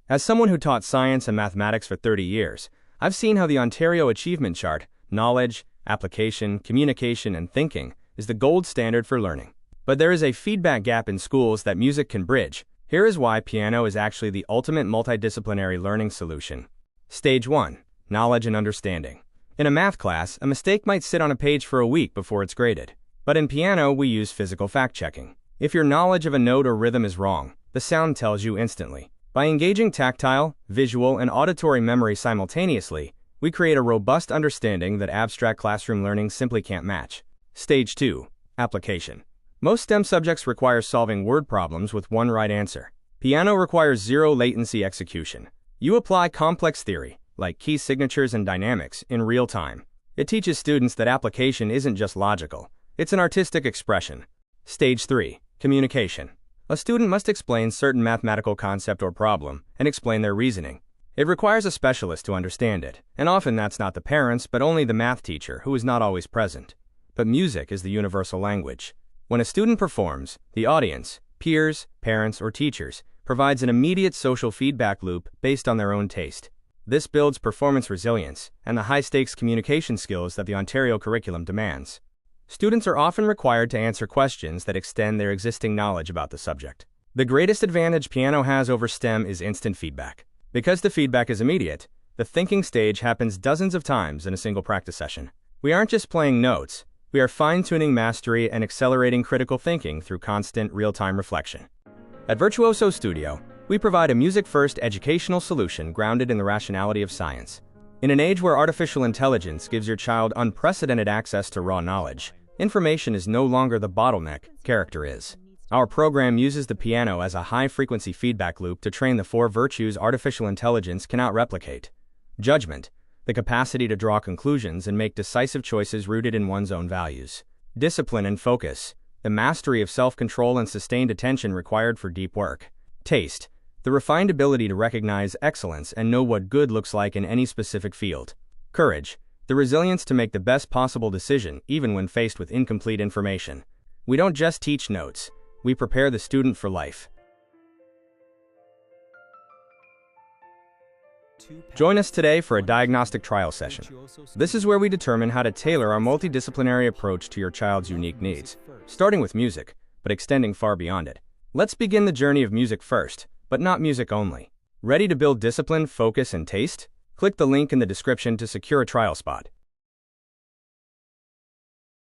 As someone who taught science and mathematics for 30 years, I've seen how the Ontario Achievement Chart, knowledge, application, communication, and thinking, is the gold standard for learning. But there is a feedback gap in schools that music can bridge. Here is why piano is actually the ultimate multidisciplinary learning solution. Stage 1. Knowledge and understanding. In a math class, a mistake might sit on a page for a week before it's graded. But in piano, we use physical fact-checking. If your knowledge of a note or rhythm is wrong, the sound tells you instantly. By engaging tactile, visual, and auditory memory simultaneously, we create a robust understanding that abstract classroom learning simply can't match. Stage 2. Application. Most STEM subjects require solving word problems with one right answer. Piano requires zero latency execution. You apply complex theory, like key signatures and dynamics, in real time. It teaches students that application isn't just logical, it's an artistic expression. Stage 3. Communication. A student must explain certain mathematical concept or problem and explain their reasoning. It requires a specialist to understand it, and often that's not the parents but only the math teacher who is not always present. But music is the universal language. When a student performs, the audience, peers, parents, or teachers, provides an immediate social feedback loop based on their own taste. This builds performance resilience and the high-stakes communication skills that the Ontario curriculum demands. Students are often required to answer questions that extend their existing knowledge about the subject. The greatest advantage piano has over STEM is instant feedback. Because the feedback is immediate, the thinking stage happens dozens of times in a single practice session. We aren't just playing notes, we are fine-tuning mastery and accelerating critical thinking through constant real-time reflection. At Virtuoso Studio, we provide a music-first educational solution grounded in the rationality of science. In an age where artificial intelligence gives your child unprecedented access to raw knowledge, information is no longer the bottleneck, character is. Our program uses the piano as a high-frequency feedback loop to train the 4 virtues artificial intelligence cannot replicate. Judgment, the capacity to draw conclusions and make decisive choices rooted in one's own values. Discipline and focus, the mastery of self-control and sustained attention required for deep work. Taste, the refined ability to recognize excellence and know what good looks like in any specific field. Courage, the resilience to make the best possible decision even when faced with incomplete information. We don't just teach notes, we prepare the student for life. Join us today for a diagnostic trial session. This is where we determine how to tailor our multidisciplinary approach to your child's unique needs, starting with music, but extending far beyond it. Let's begin the journey of music first, but not music only. Ready to build discipline, focus, and taste? Click the link in the description to secure a trial spot.